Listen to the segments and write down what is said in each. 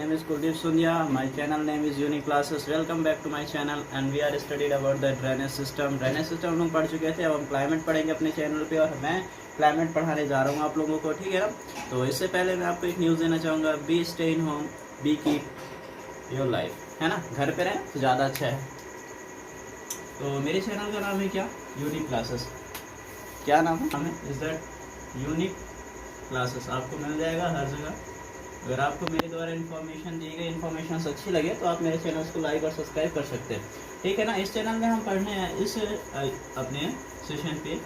name is Kuldeep Sundya. My channel name is Unique Classes. Welcome back to my channel and we are studied about the drainage system. Drainage system हम लोग पढ़ चुके थे, अब हम climate पढ़ेंगे अपने चैनल पे और मैं क्लाइमेट पढ़ाने जा रहा हूँ आप लोगों को, ठीक है ना। तो इससे पहले मैं आपको एक न्यूज़ देना चाहूँगा, be stay in home, be keep your life, है ना। घर पे रहें तो ज़्यादा अच्छा है। तो मेरे चैनल का नाम है क्या, यूनिक क्लासेस। क्या नाम है, इज़ दैट यूनिक क्लासेस। आपको मिल जाएगा हर जगह। अगर आपको मेरे द्वारा इन्फॉर्मेशन दी गई इन्फॉर्मेशन अच्छी लगे तो आप मेरे चैनल को लाइक और सब्सक्राइब कर सकते हैं, ठीक है ना। इस चैनल में हम पढ़ने हैं, इस अपने सेशन पे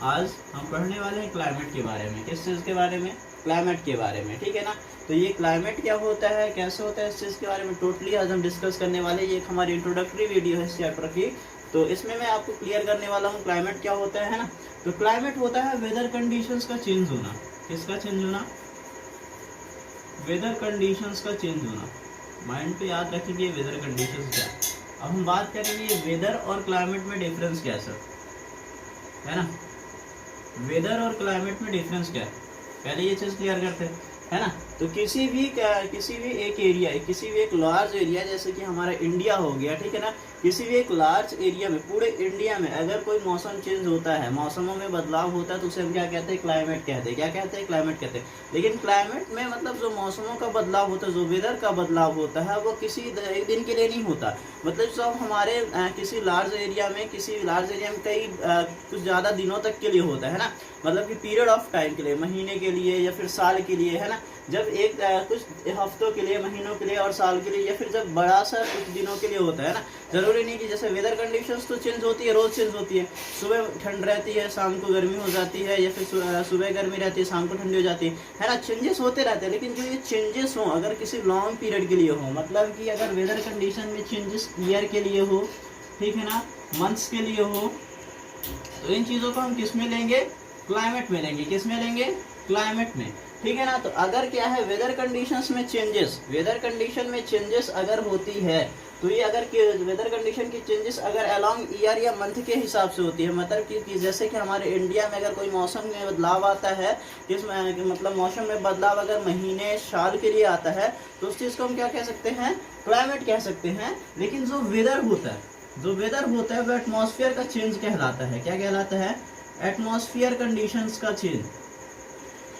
आज हम पढ़ने वाले हैं क्लाइमेट के बारे में। किस चीज़ के बारे में, क्लाइमेट के बारे में, ठीक है ना। तो ये क्लाइमेट क्या होता है, कैसे होता है, इस चीज़ के बारे में टोटली आज हम डिस्कस करने वाले। ये एक हमारी इंट्रोडक्टरी वीडियो है इस चैप्टर की, तो इसमें मैं आपको क्लियर करने वाला हूँ क्लाइमेट क्या होता है ना। तो क्लाइमेट होता है वेदर कंडीशंस का चेंज होना। किसका चेंज होना, वेदर कंडीशंस का चेंज होना। माइंड पे याद रखिए वेदर कंडीशंस क्या। अब हम बात करेंगे वेदर और क्लाइमेट में डिफरेंस क्या सर, है ना। वेदर और क्लाइमेट में डिफरेंस क्या है, पहले ये चीज़ क्लियर करते हैं, है ना। तो किसी भी एक एरिया, किसी भी एक लार्ज एरिया, जैसे कि हमारा इंडिया हो गया, ठीक है ना। किसी भी एक लार्ज एरिया में, पूरे इंडिया में अगर कोई मौसम चेंज होता है, मौसमों में बदलाव होता है, तो उसे हम क्या कहते हैं, क्लाइमेट कहते हैं। क्या कहते हैं, क्लाइमेट कहते हैं। लेकिन क्लाइमेट में मतलब जो मौसमों का बदलाव होता है, जो वेदर का बदलाव होता है, वो किसी एक दिन के लिए नहीं होता। मतलब जब हमारे किसी लार्ज एरिया में कई कुछ ज़्यादा दिनों तक के लिए होता है ना, मतलब कि पीरियड ऑफ टाइम के लिए, महीने के लिए या फिर साल के लिए, है ना। जब एक कुछ हफ्तों के लिए, महीनों के लिए और साल के लिए, या फिर जब बड़ा सा कुछ दिनों के लिए होता है ना। ज़रूरी नहीं कि जैसे वेदर कंडीशंस तो चेंज होती है, रोज़ चेंज होती है। सुबह ठंड रहती है, शाम को गर्मी हो जाती है, या फिर सुबह गर्मी रहती है, शाम को ठंडी हो जाती है ना। चेंजेस होते रहते हैं, लेकिन जो ये चेंजेस हों अगर किसी लॉन्ग पीरियड के लिए हो, मतलब कि अगर वेदर कंडीशन में चेंजेस ईयर के लिए हो, ठीक है ना, मंथ्स के लिए हो, तो इन चीज़ों को हम किस में लेंगे, क्लाइमेट में लेंगे। किस में लेंगे, क्लाइमेट में, ठीक है ना। तो अगर क्या है, वेदर कंडीशंस में चेंजेस, वेदर कंडीशन में चेंजेस अगर होती है, तो ये अगर वेदर कंडीशन की चेंजेस अगर अलोंग ईयर या मंथ के हिसाब से होती है, मतलब कि जैसे कि हमारे इंडिया में अगर कोई मौसम में बदलाव आता है, मतलब मौसम में बदलाव अगर महीने साल के लिए आता है, तो उस चीज़ को हम क्या कह सकते हैं, क्लाइमेट कह सकते हैं। लेकिन जो वेदर होता है वो एटमॉस्फेयर का चेंज कहलाता है। क्या कहलाता है, एटमॉस्फेयर कंडीशंस का चेंज,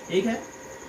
ठीक है।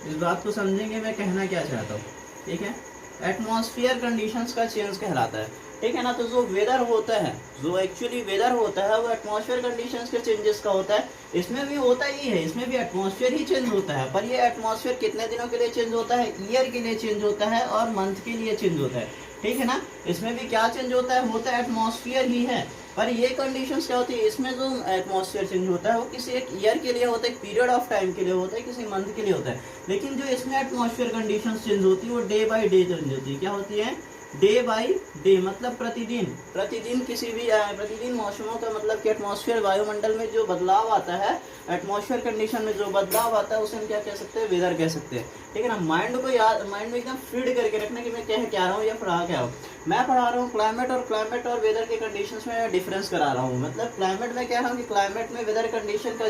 इस बात को समझेंगे मैं कहना क्या चाहता हूँ, ठीक है। एटमॉस्फेयर कंडीशंस का चेंज कहलाता है, ठीक है ना। तो जो वेदर होता है, जो एक्चुअली वेदर होता है, वो एटमॉस्फेयर कंडीशंस के चेंजेस का होता है। इसमें भी होता ही है, इसमें भी एटमॉस्फेयर ही चेंज होता है, पर ये एटमॉस्फेयर कितने दिनों के लिए चेंज होता है, ईयर के लिए चेंज होता है और मंथ के लिए चेंज होता है, ठीक है ना। इसमें भी क्या चेंज होता है एटमॉस्फेयर ही है। पर ये कंडीशंस क्या होती है, इसमें जो एटमॉस्फेयर चेंज होता है वो किसी एक ईयर के लिए होता है, एक पीरियड ऑफ टाइम के लिए होता है, किसी मंथ के लिए होता है। लेकिन जो इसमें एटमॉस्फेयर कंडीशंस चेंज होती है वो डे बाय डे चेंज होती है। क्या होती है, डे बाय डे, मतलब प्रतिदिन किसी भी प्रतिदिन मौसमों का, मतलब कि एटमॉस्फेयर वायुमंडल में जो बदलाव आता है, एटमॉस्फेयर कंडीशन में जो बदलाव आता है, उसे हम क्या कह सकते हैं, वेदर कह सकते हैं, ठीक है ना। माइंड में एकदम फीड करके रखना कि मैं क्या रहा हूँ या पढ़ा क्या हूँ। मैं पढ़ा रहा हूँ क्लाइमेट और वेदर के कंडीशंस में डिफरेंस करा रहा हूँ। मतलब क्लाइमेट में कह रहा हूँ कि क्लाइमेट में वेदर कंडीशन का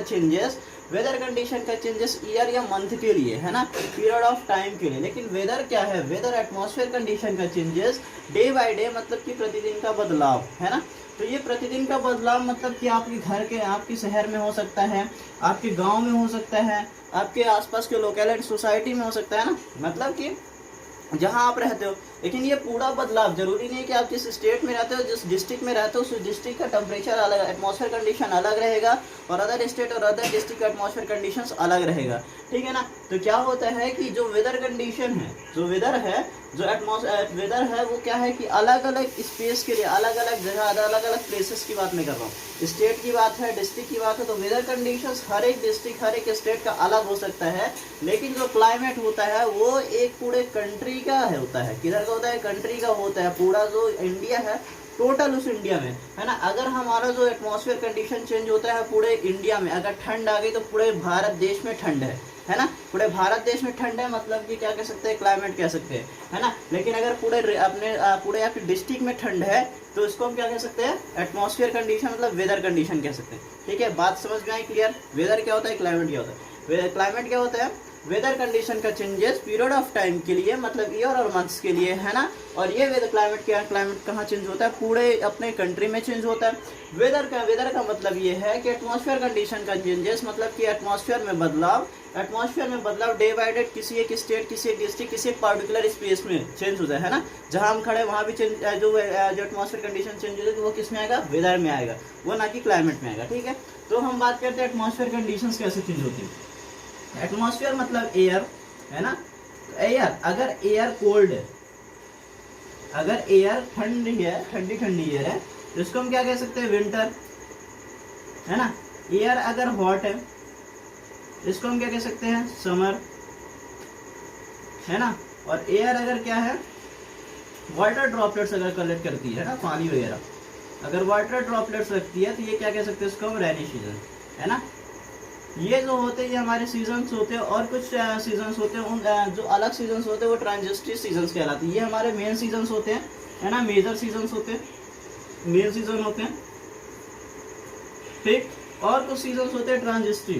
चेंजेस ईयर या मंथ के लिए, है ना, पीरियड ऑफ टाइम के लिए। लेकिन वेदर क्या है, वेदर एटमॉस्फेयर कंडीशन का चेंजेस डे बाय डे, मतलब कि प्रतिदिन का बदलाव, है ना। तो ये प्रतिदिन का बदलाव मतलब कि आपके घर के, आपके शहर में हो सकता है, आपके गांव में हो सकता है, आपके आसपास के लोकेलिटी सोसाइटी में हो सकता है ना, मतलब कि जहां आप रहते हो। लेकिन ये पूरा बदलाव जरूरी नहीं है कि आप जिस स्टेट में रहते हो, जिस डिस्ट्रिक्ट में रहते हो, उस डिस्ट्रिक्ट का टेम्परेचर अलग, एटमॉस्फेयर कंडीशन अलग रहेगा, और अदर स्टेट और अदर डिस्ट्रिक्ट का एटमॉस्फेयर कंडीशंस अलग रहेगा, ठीक है ना। तो क्या होता है कि जो वेदर कंडीशन है, जो वेदर है वो क्या है कि अलग अलग स्पेस के लिए, अलग अलग जगह, अलग अलग प्लेसेस की बात मैं कर रहा हूँ। स्टेट की बात है, डिस्ट्रिक्ट की बात है, तो वेदर कंडीशंस हर एक डिस्ट्रिक्ट, हर एक स्टेट का अलग हो सकता है। लेकिन जो क्लाइमेट होता है वो एक पूरे कंट्री का होता है। किधर का होता है, कंट्री का होता है। पूरा जो इंडिया है, टोटल उस इंडिया में, है ना। अगर हमारा जो एटमॉस्फेयर कंडीशन चेंज होता है पूरे इंडिया में, अगर ठंड आ गई तो पूरे भारत देश में ठंड है ना। पूरे भारत देश में ठंड है, मतलब कि क्या कह सकते हैं, क्लाइमेट कह सकते हैं, है ना। लेकिन अगर पूरे आपके डिस्ट्रिक्ट में ठंड है, तो इसको हम क्या कह सकते हैं, एटमॉस्फेयर कंडीशन, मतलब वेदर कंडीशन कह सकते हैं, ठीक है। बात समझ में आई, क्लियर। वेदर क्या होता है, क्लाइमेट क्या होता है। क्लाइमेट क्या होता है, वेदर कंडीशन का चेंजेस पीरियड ऑफ टाइम के लिए, मतलब ईयर और मंथ्स के लिए, है ना। और ये वेदर क्लाइमेट क्या है, क्लाइमेट कहाँ चेंज होता है, पूरे अपने कंट्री में चेंज होता है। वेदर का मतलब ये है कि एटमॉस्फेयर कंडीशन का चेंजेस, मतलब कि एटमॉस्फेयर में बदलाव डे बाई डे किसी एक स्टेट, किसी एक डिस्ट्रिक्ट, किसी एक पर्टिकुलर स्पेस में चेंज होता है ना। जहाँ हम खड़े वहाँ भी चेंज, जो एटमॉस्फेयर कंडीशन चेंज होती है वो किस में आएगा, वेदर में आएगा, वो ना कि क्लाइमेट में आएगा, ठीक है। तो हम बात करते हैं एटमॉस्फेयर कंडीशंस कैसे चेंज होती है। एटमॉस्फेयर मतलब एयर, है ना। एयर, अगर एयर कोल्ड है, अगर एयर ठंडी है, ठंडी एयर है, तो इसको हम क्या कह सकते हैं, विंटर, है ना। एयर अगर हॉट है, इसको हम क्या कह सकते हैं, समर, है ना। और एयर अगर क्या है, वाटर ड्रॉपलेट्स अगर कलेक्ट करती है ना, पानी वगैरह, अगर वाटर ड्रॉपलेट्स रखती है, तो ये क्या कह सकते हैं, इसको हम रेनी सीजन, है ना। ये जो होते हैं ये हमारे सीजन्स होते हैं, और कुछ सीजन्स होते हैं, उन जो अलग सीजन्स होते हैं वो ट्रांजिस्टरी सीजन्स कहलाते हैं। ये हमारे मेन सीजन्स होते हैं, है ना, मेजर सीजन्स होते हैं, मेन सीजन होते हैं, ठीक। और कुछ सीजन्स होते हैं ट्रांजिस्टरी,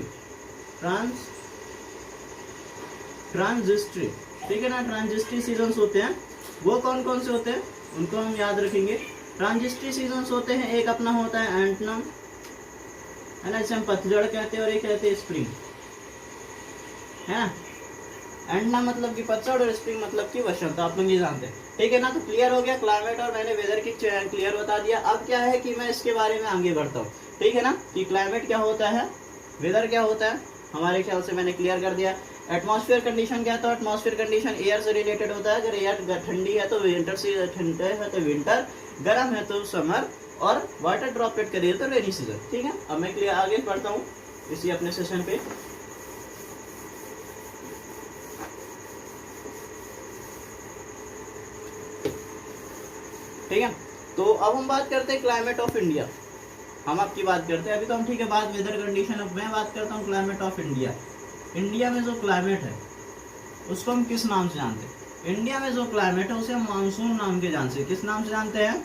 ठीक है ना। ट्रांजिस्टरी सीजन्स होते हैं, वो कौन कौन से होते हैं, उनको हम याद रखेंगे। ट्रांजिस्टरी सीजन्स होते हैं, एक अपना होता है एंटनम, है ना, इसे हम पतझड़ कहते हैं, और एक कहते हैं स्प्रिंग, है ना। एंटनम मतलब कि पतझड़, और स्प्रिंग मतलब कि वसंत, आप लोग ये जानते हैं, ठीक है ना। तो क्लियर हो गया क्लाइमेट, और मैंने वेदर की क्लियर बता दिया। अब क्या है कि मैं इसके बारे में आगे बढ़ता हूँ, ठीक है ना, कि क्लाइमेट क्या होता है, वेदर क्या होता है, हमारे ख्याल से मैंने क्लियर कर दिया। एटमॉस्फेयर कंडीशन क्या था, एटमॉस्फेयर कंडीशन एयर से रिलेटेड होता है। अगर एयर ठंडी है तो विंटर से, ठंडा है तो विंटर, गर्म है तो समर, और वाटर ड्रॉपलेट करिए तो रेनी सीजन, ठीक है। अब मैं क्लियर आगे बढ़ता हूँ इसी अपने सेशन पे। ठीक है, तो अब हम बात करते हैं क्लाइमेट ऑफ इंडिया। हम आपकी बात करते हैं अभी तो हम, ठीक है, बात वेदर कंडीशन। अब मैं बात करता हूँ क्लाइमेट ऑफ इंडिया। इंडिया में जो क्लाइमेट है उसको हम किस नाम से जानते हैं, इंडिया में जो क्लाइमेट है उसे हम मानसून नाम के जानते हैं। किस नाम से जानते हैं,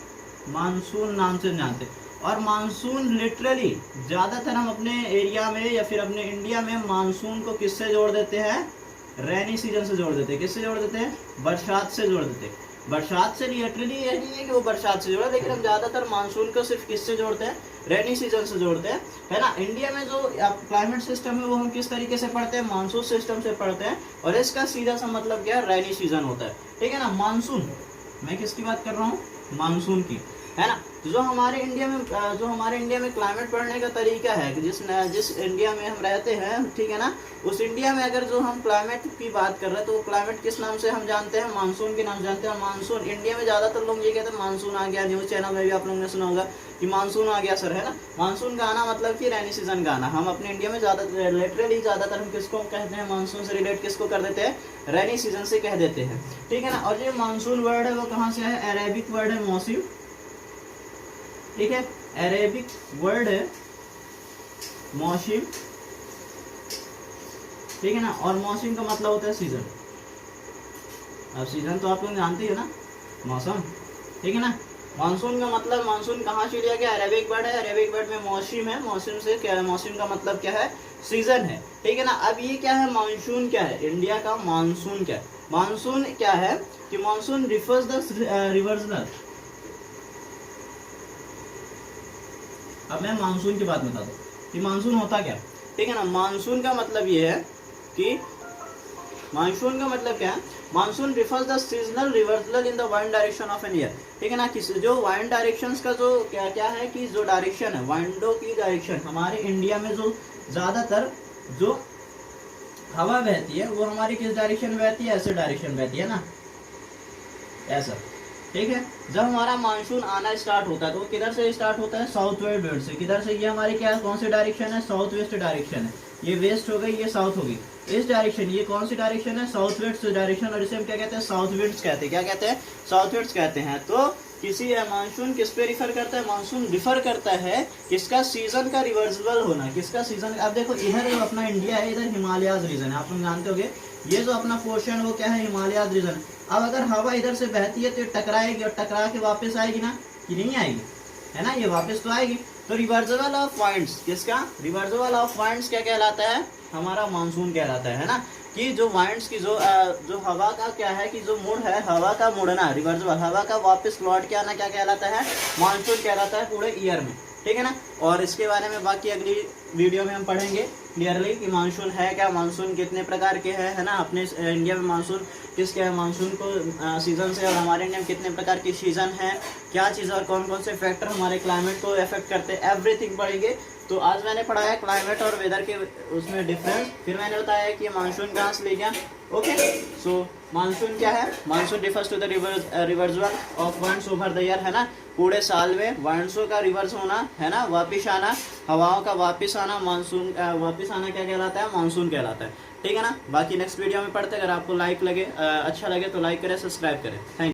मानसून नाम से जानते हैं। और मानसून लिटरली ज़्यादातर हम अपने एरिया में या फिर अपने इंडिया में मानसून को किससे जोड़ देते हैं, रेनी सीजन से जोड़ देते हैं। किससे जोड़ देते हैं, बरसात से जोड़ देते हैं। बरसात से लिटरली ये नहीं है कि वो बरसात से जोड़ा, लेकिन हम ज़्यादातर मानसून को सिर्फ किससे जोड़ते हैं, रेनी सीजन से जोड़ते हैं, है ना। इंडिया में जो क्लाइमेट सिस्टम है वो हम किस तरीके से पढ़ते हैं, मानसून सिस्टम से पढ़ते हैं, और इसका सीधा सा मतलब क्या है, रेनी सीजन होता है, ठीक है ना। मानसून, मैं किसकी बात कर रहा हूँ, मानसून की, है ना। जो हमारे इंडिया में क्लाइमेट पढ़ने का तरीका है कि जिस इंडिया में हम रहते हैं, ठीक है ना, उस इंडिया में अगर जो हम क्लाइमेट की बात कर रहे हैं तो वो क्लाइमेट किस नाम से हम जानते हैं, मानसून के नाम से जानते हैं। मानसून इंडिया में ज़्यादातर लोग ये कहते हैं मानसून आ गया, न्यूज़ चैनल में भी आप लोगों ने सुना होगा कि मानसून आ गया सर, है ना। मानसून का आना मतलब कि रेनी सीजन का आना। हम अपने इंडिया में ज़्यादातर हम किसको कहते हैं, मानसून से रिलेट किसको कर देते हैं, रेनी सीजन से कह देते हैं, ठीक है ना। और ये मानसून वर्ड है वो कहाँ से है, अरेबिक वर्ड है मौसम, ठीक है, अरेबिक वर्ड है मौसम, ठीक है ना। और मौसम का मतलब होता है सीजन। अब सीजन तो आप लोग जानते हो ना, मौसम, ठीक है ना। मानसून का मतलब, मानसून कहाँ से लिया गया, अरेबिक वर्ड है, अरेबिक वर्ड में मौसम है, मौसम से क्या है, मौसम का मतलब क्या है, सीजन है, ठीक है ना। अब ये क्या है, मानसून क्या है, इंडिया का मानसून क्या है, मानसून क्या है कि मानसून रिफर्स द रिवर्सल। अब मैं मानसून की बात बता दूं कि मानसून होता क्या, ठीक है ना। मानसून का मतलब ये है कि मानसून का मतलब क्या है, monsoon refers the seasonal reversal in the wind direction of an year, ठीक है ना। किस जो वाइंड डायरेक्शंस का जो क्या है कि जो डायरेक्शन है, वाइंडो की डायरेक्शन, हमारे इंडिया में जो ज़्यादातर जो हवा बहती है वो हमारी किस डायरेक्शन में बहती है, ऐसे डायरेक्शन बहती है ना, ऐसा, ठीक है। जब हमारा मानसून आना स्टार्ट होता है तो वो किधर से स्टार्ट होता है, साउथ वेस्ट से। किधर से, ये हमारी क्या कौन सी डायरेक्शन है, साउथ वेस्ट डायरेक्शन है। ये वेस्ट हो गई, ये साउथ होगी, इस डायरेक्शन, ये कौन सी डायरेक्शन है, साउथ वेस्ट डायरेक्शन। और इसे हम क्या कहते हैं, साउथ विंड्स कहते हैं। क्या कहते हैं, साउथ विंड्स कहते हैं। तो किसी मानसून किस पे रिफर करता है, मानसून रिफर करता है किसका, सीजन का रिवर्सिबल होना, किसका सीजन। अब देखो इधर जो अपना इंडिया है, इधर हिमालयाज रीजन है, आप लोग जानते होंगे, ये जो अपना पोर्शन वो क्या है, हिमालयाज रीजन। अब अगर हवा इधर से बहती है तो टकराएगी, और टकरा के वापस आएगी ना, कि नहीं आएगी, है ना, ये वापस तो आएगी। तो रिवर्सिबल ऑफ वाइंड्स, किसका, रिवर्सिबल ऑफ वाइंड्स क्या कहलाता है, हमारा मानसून कहलाता है ना। कि जो वाइंड्स की जो हवा का क्या है कि जो मुड़ है, हवा का मुड़ना, रिवर्सिबल, हवा का वापस लौट के आना क्या कहलाता है, मानसून कहलाता है पूरे ईयर में, ठीक है ना। और इसके बारे में बाकी अगली वीडियो में हम पढ़ेंगे क्लियरली कि मानसून है क्या, मानसून कितने प्रकार के हैं, है ना। अपने इंडिया में मानसून किस क्या है, मानसून को सीजन से, और हमारे इंडिया में कितने प्रकार की सीजन है, क्या चीज़ और कौन कौन से फैक्टर हमारे क्लाइमेट को इफेक्ट करते हैं, एवरीथिंग पढ़ेंगे। तो आज मैंने पढ़ाया क्लाइमेट और वेदर के उसमें डिफरेंस, फिर मैंने बताया कि मानसून कहाँ से ले गया। ओके, सो मानसून क्या है, monsoon refers to the reversal of winds over the year, है ना। पूरे साल में वंड्सों का रिवर्स होना, है ना, वापिस आना, हवाओं का वापिस आना, मानसून वापिस आना क्या कहलाता है, मानसून कहलाता है, ठीक है ना। बाकी नेक्स्ट वीडियो में पढ़ते, अगर आपको अच्छा लगे तो लाइक करें, सब्सक्राइब करें। Thank you.